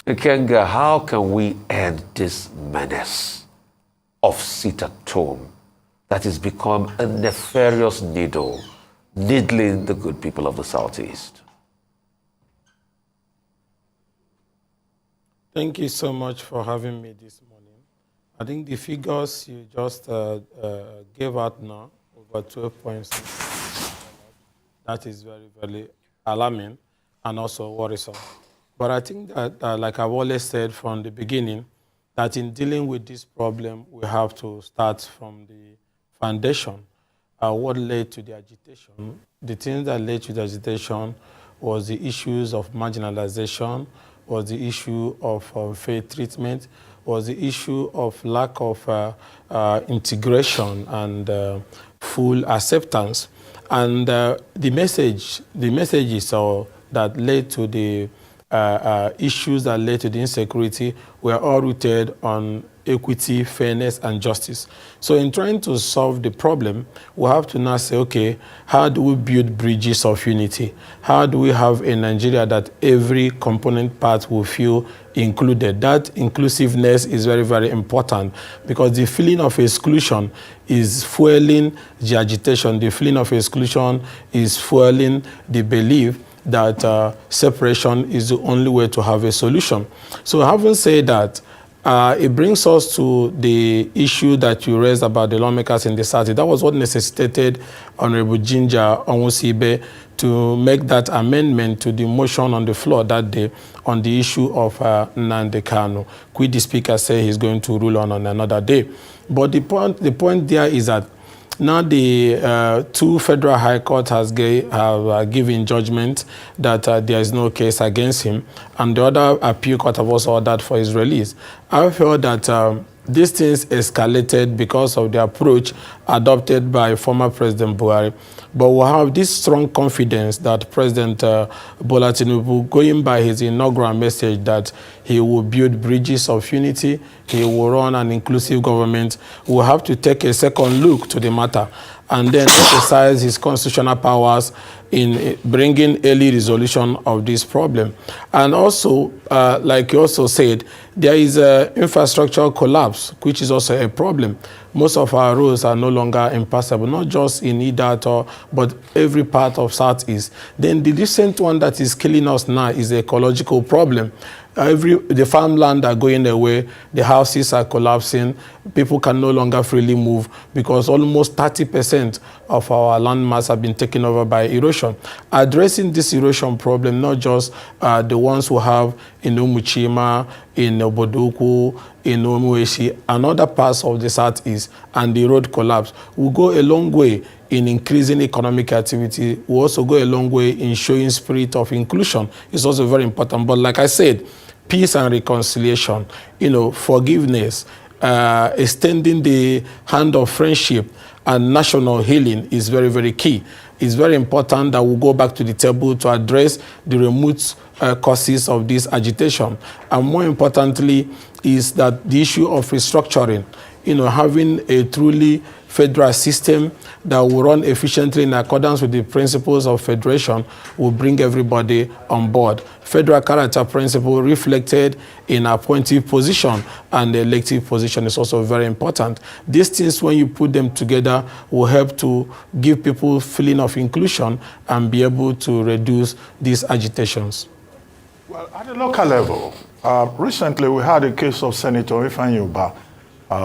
Ikenga, how can we end this menace of sit-at-home that has become a nefarious needle, needling the good people of the Southeast? Thank you so much for having me this morning. I think the figures you just gave out now, over 12.6, that is very, very alarming and also worrisome. But I think that, like I've always said from the beginning, that in dealing with this problem, we have to start from the foundation. What led to the agitation? The things that led to the agitation was the issues of marginalization, was the issue of fair treatment, was the issue of lack of integration and full acceptance. And the messages that led to the issues that led to the insecurity were all rooted on equity, fairness, and justice. So in trying to solve the problem, we have to now say, okay, how do we build bridges of unity? How do we have a Nigeria that every component part will feel included? That inclusiveness is very, very important, because the feeling of exclusion is fueling the agitation. The feeling of exclusion is fueling the belief that separation is the only way to have a solution. So having said that, it brings us to the issue that you raised about the lawmakers in the South. That was what necessitated Honorable Ginger Onwusibe to make that amendment to the motion on the floor that day on the issue of Nnamdi Kanu, which the Speaker said he's going to rule on another day. But the point there is that now the two federal high courts have given judgment that there is no case against him, and the other appeal court have also ordered for his release. I feel that these things escalated because of the approach adopted by former President Buhari. But we have this strong confidence that President Bola Tinubu, going by his inaugural message that he will build bridges of unity, he will run an inclusive government, will have to take a second look to the matter and then exercise his constitutional powers in bringing early resolution of this problem. And also, like you also said, there is an infrastructural collapse, which is also a problem. Most of our roads are no longer impassable, not just in Idato, but every part of Southeast. Then the recent one that is killing us now is the ecological problem. The farmland are going away, the houses are collapsing, people can no longer freely move because almost 30% of our land mass have been taken over by erosion. Addressing this erosion problem, not just the ones who have in Umuchima, in Obodoku, in Omueshi, and other parts of the Southeast, and the road collapse, will go a long way in increasing economic activity. Will also go a long way in showing spirit of inclusion. It's also very important. But like I said, peace and reconciliation, forgiveness, extending the hand of friendship and national healing is very, very key. It's very important that we go back to the table to address the remote causes of this agitation. And more importantly is that the issue of restructuring, having a truly federal system that will run efficiently in accordance with the principles of federation will bring everybody on board. Federal character principle reflected in appointive position and the elective position is also very important. These things, when you put them together, will help to give people feeling of inclusion and be able to reduce these agitations. Well, at the local level, recently we had a case of Senator Ifeanyi Ubah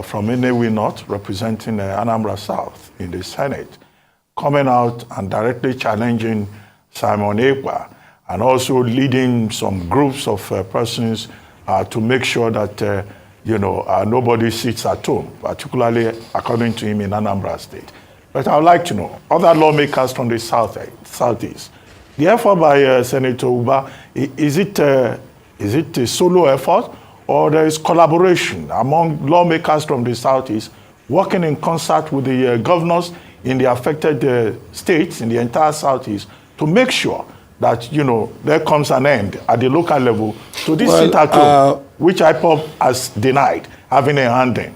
from Enewi North, representing Anambra South in the Senate, coming out and directly challenging Simon Ekpa and also leading some groups of persons to make sure that, nobody sits at home, particularly according to him in Anambra State. But I would like to know, other lawmakers from the Southeast, the effort by Senator Ubah, is it a solo effort, or there is collaboration among lawmakers from the Southeast working in concert with the governors in the affected states in the entire Southeast to make sure that, there comes an end at the local level to this sit-at-home, which IPOB has denied having a hand in?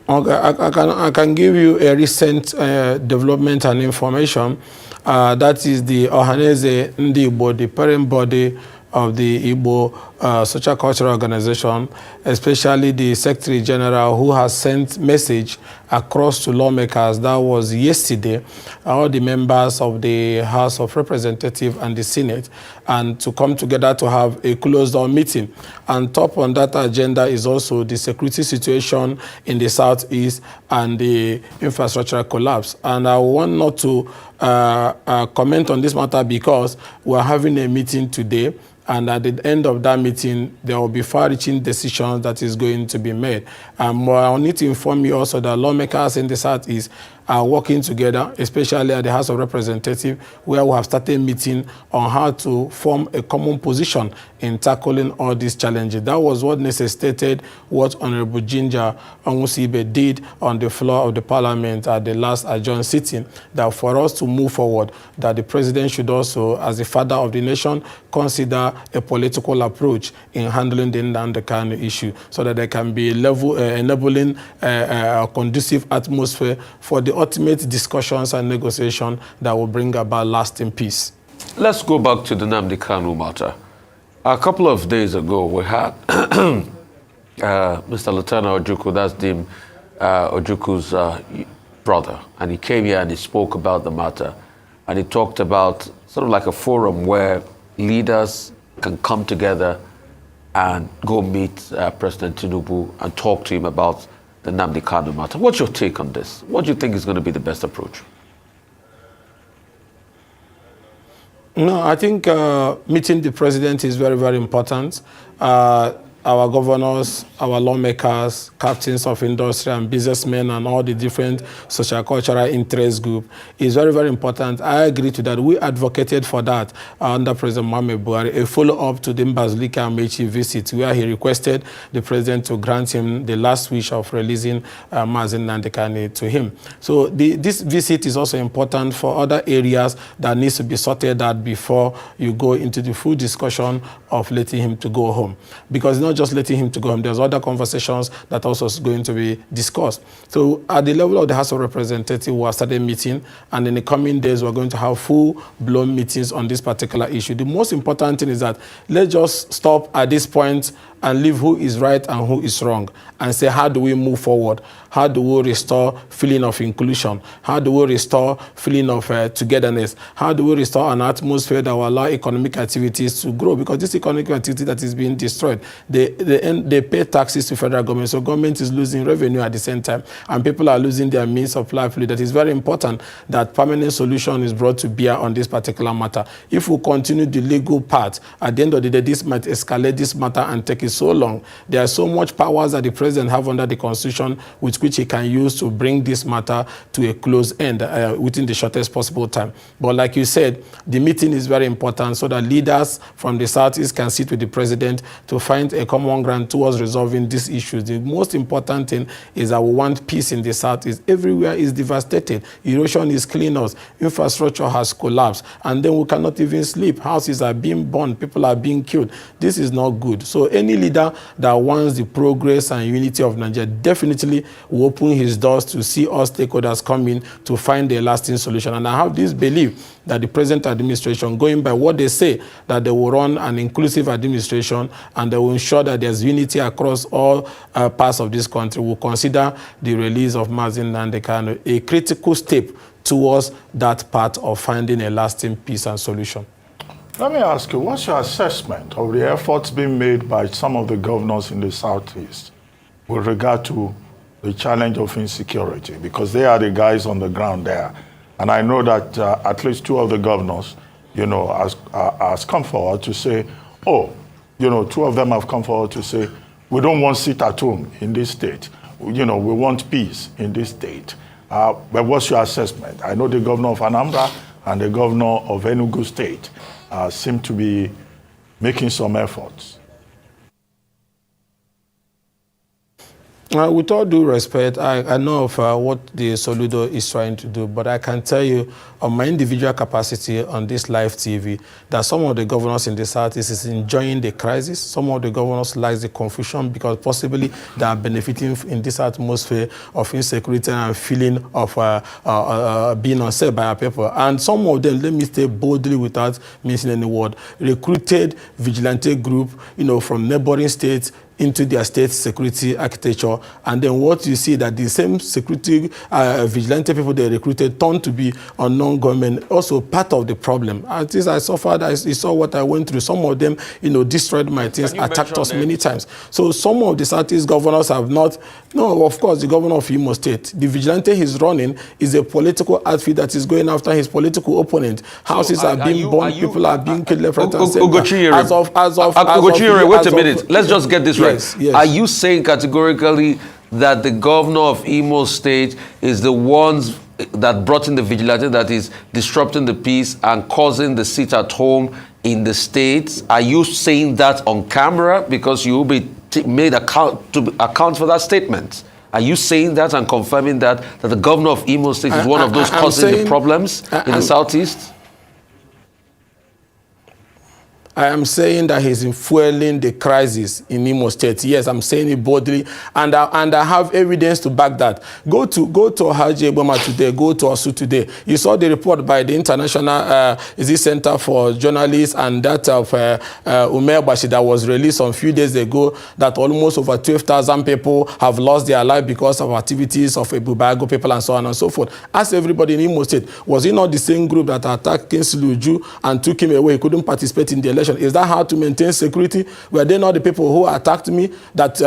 Okay, I can give you a recent development and information. That is the Ohaneze Ndi Igbo, the parent body of the Igbo Social Cultural Organization, especially the Secretary General, who has sent message across to lawmakers. That was yesterday, all the members of the House of Representatives and the Senate, and to come together to have a closed-door meeting. And top on that agenda is also the security situation in the Southeast and the infrastructural collapse. And I want not to comment on this matter because we're having a meeting today, and at the end of that meeting, there will be far-reaching decisions that is going to be made. I need to inform you also that lawmakers in the Southeast are working together, especially at the House of Representatives, where we have started meeting on how to form a common position in tackling all these challenges. That was what necessitated what Honorable Ginger Onwusibe did on the floor of the Parliament at the last adjourned sitting, that for us to move forward, that the President should also, as the father of the nation, consider a political approach in handling the Nnamdi Kanu issue, so that there can be enabling a conducive atmosphere for the ultimate discussions and negotiation that will bring about lasting peace. Let's go back to the Nnamdi Kanu matter. A couple of days ago, we had Mr. Lieutenant Ojukwu, that's Dim Ojukwu's brother, and he came here and he spoke about the matter, and he talked about sort of like a forum where leaders can come together and go meet President Tinubu and talk to him about the Nnamdi Kanu matter. What's your take on this? What do you think is going to be the best approach? No, I think meeting the president is very, very important. Our governors, our lawmakers, captains of industry and businessmen and all the different social cultural interest group is very, very important. I agree to that. We advocated for that under President Muhammad Buhari, a follow-up to the Mbazulika Amechi visit, where he requested the president to grant him the last wish of releasing Mazi Nnamdi Kanu to him. So this visit is also important for other areas that needs to be sorted out before you go into the full discussion of letting him to go home. Because not just letting him to go home, there's other conversations that also is going to be discussed. So at the level of the House of Representatives, we have started meeting, and in the coming days, we're going to have full-blown meetings on this particular issue. The most important thing is that let's just stop at this point and leave who is right and who is wrong, and say, how do we move forward? How do we restore feeling of inclusion? How do we restore feeling of togetherness? How do we restore an atmosphere that will allow economic activities to grow? Because this economic activity that is being destroyed, they pay taxes to federal government, so government is losing revenue at the same time, and people are losing their means of livelihood. That is very important that permanent solution is brought to bear on this particular matter. If we continue the legal path, at the end of the day, this might escalate this matter and take it so long. There are so much powers that the president have under the Constitution with which he can use to bring this matter to a close end within the shortest possible time. But like you said, the meeting is very important so that leaders from the Southeast can sit with the president to find a common ground towards resolving these issues. The most important thing is that we want peace in the Southeast. Everywhere is devastated. Erosion is killing us. Infrastructure has collapsed. And then we cannot even sleep. Houses are being burned. People are being killed. This is not good. So any leader that wants the progress and unity of Nigeria definitely will open his doors to see all stakeholders come in to find a lasting solution. And I have this belief that the present administration, going by what they say, that they will run an inclusive administration and they will ensure that there's unity across all parts of this country, will consider the release of Mazi Nnamdi Kanu a critical step towards that part of finding a lasting peace and solution. Let me ask you, what's your assessment of the efforts being made by some of the governors in the Southeast with regard to the challenge of insecurity? Because they are the guys on the ground there. And I know that at least two of the governors, has come forward to say, two of them have come forward to say, we don't want sit at home in this state. We want peace in this state. But what's your assessment? I know the governor of Anambra and the governor of Enugu State seem to be making some efforts. With all due respect, I know of what the Soludo is trying to do, but I can tell you on my individual capacity on this live TV that some of the governors in the Southeast is enjoying the crisis. Some of the governors like the confusion because possibly they are benefiting in this atmosphere of insecurity and feeling of being unsafe by our people. And some of them, let me say boldly without mentioning any word, recruited vigilante group, from neighboring states into their state security architecture, and then what you see that the same security vigilante people they recruited turned to be unknown government, also part of the problem. At least I suffered, I saw what I went through. Some of them, destroyed my things, attacked us many times. So some of the Southeast governors have not, no, of course, the governor of Imo State, the vigilante he's running is a political outfit that is going after his political opponent. Houses are being burned, people are being killed left, right, and center. Ugochinyere, wait a minute. Let's just get this right. Yes. Are you saying categorically that the governor of Imo State is the ones that brought in the vigilante that is disrupting the peace and causing the sit at home in the states? Are you saying that on camera because you will be made account for that statement? Are you saying that and confirming that the governor of Imo State is one of those causing the problems in the Southeast? I am saying that he's fueling the crisis in Imo State. Yes, I'm saying it boldly, and I have evidence to back that. Go to Haji Eboma today. Go to Osu today. You saw the report by the International Center for Journalists and that of Umer Bashi that was released a few days ago. That almost over 12,000 people have lost their life because of activities of Ebubago people and so on and so forth. Ask everybody in Imo State, was it not the same group that attacked Kingsley Uju and took him away? He couldn't participate in the election. Is that how to maintain security? Were they not the people who attacked me? That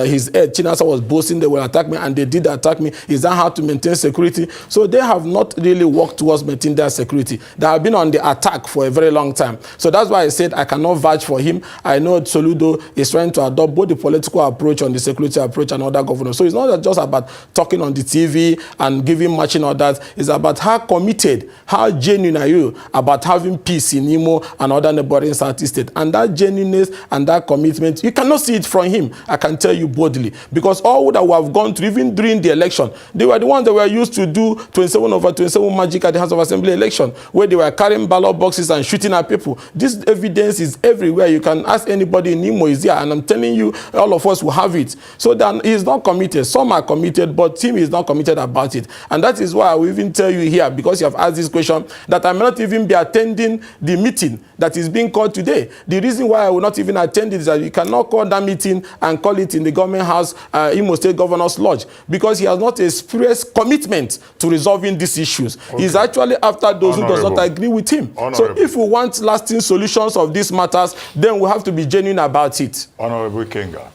his head, Chinasa, was boasting they will attack me, and they did attack me. Is that how to maintain security? So they have not really worked towards maintaining their security. They have been on the attack for a very long time. So that's why I said I cannot vouch for him. I know Soludo is trying to adopt both the political approach and the security approach and other governors. So it's not just about talking on the TV and giving marching orders. It's about how committed, how genuine are you about having peace in Imo and other neighboring Southeast State. And that genuineness and that commitment, you cannot see it from him, I can tell you boldly. Because all that we have gone through, even during the election, they were the ones that were used to do 27/27 magic at the House of Assembly election, where they were carrying ballot boxes and shooting at people. This evidence is everywhere. You can ask anybody in Imo is here, and I'm telling you, all of us will have it. So then he's not committed. Some are committed, but Tim is not committed about it. And that is why I will even tell you here, because you have asked this question, that I may not even be attending the meeting that is being called today. The reason why I will not even attend it is that you cannot call that meeting and call it in the government house, Imo State Governor's Lodge, because he has not expressed commitment to resolving these issues. Okay. He's actually after those who does not agree with him. So if we want lasting solutions of these matters, then we have to be genuine about it. Honorable Ikenga,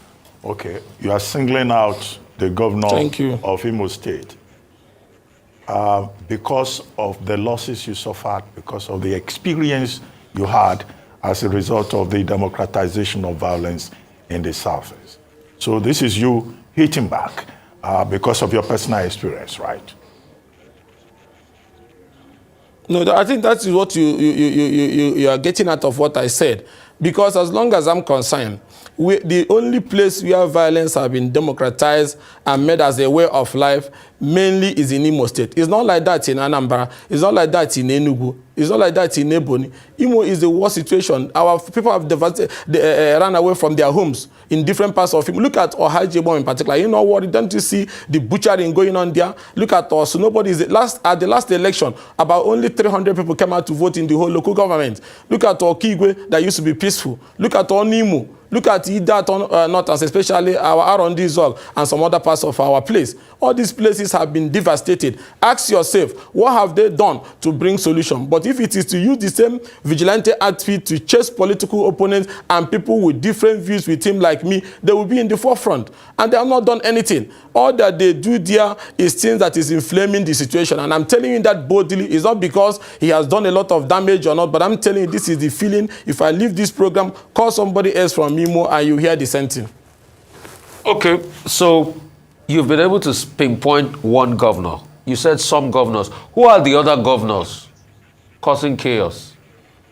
okay, you are singling out the governor of Imo State because of the losses you suffered, because of the experience you had as a result of the democratization of violence in the Southeast. So this is you hitting back because of your personal experience, right? No, I think that is what you are getting out of what I said. Because as long as I'm concerned, the only place where violence has been democratized and made as a way of life mainly is in Imo State. It's not like that in Anambra. It's not like that in Enugu. It's not like that in Ebonyi. Imo is the worst situation. Our people have run away from their homes in different parts of Imo. Look at Ohajebo in particular. You know what? Don't you see the butchering going on there? Look at us. Nobody is at the last election. About only 300 people came out to vote in the whole local government. Look at Okigwe that used to be peaceful. Look at Onimo. Look at Ida North, especially our R&D Zol and some other parts of our place. All these places have been devastated. Ask yourself, what have they done to bring solution? But if it is to use the same vigilante outfit to chase political opponents and people with different views with him like me, they will be in the forefront. And they have not done anything. All that they do there is things that is inflaming the situation. And I'm telling you that boldly. It's not because he has done a lot of damage or not, but I'm telling you this is the feeling. If I leave this program, call somebody else from Imo and you hear the same thing. Okay, so you've been able to pinpoint one governor. You said some governors. Who are the other governors causing chaos,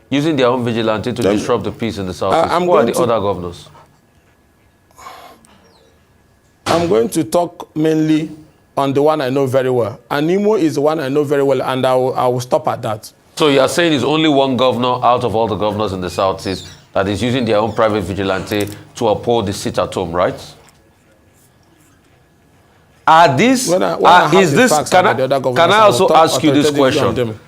using their own vigilante to disrupt the peace in the Southeast? Who are the other governors? I'm going to talk mainly on the one I know very well. And Imo is the one I know very well, and I will stop at that. So you are saying it's only one governor out of all the governors in the Southeast that is using their own private vigilante to uphold the sit-at-home, right? Are these? Can I also ask you this question?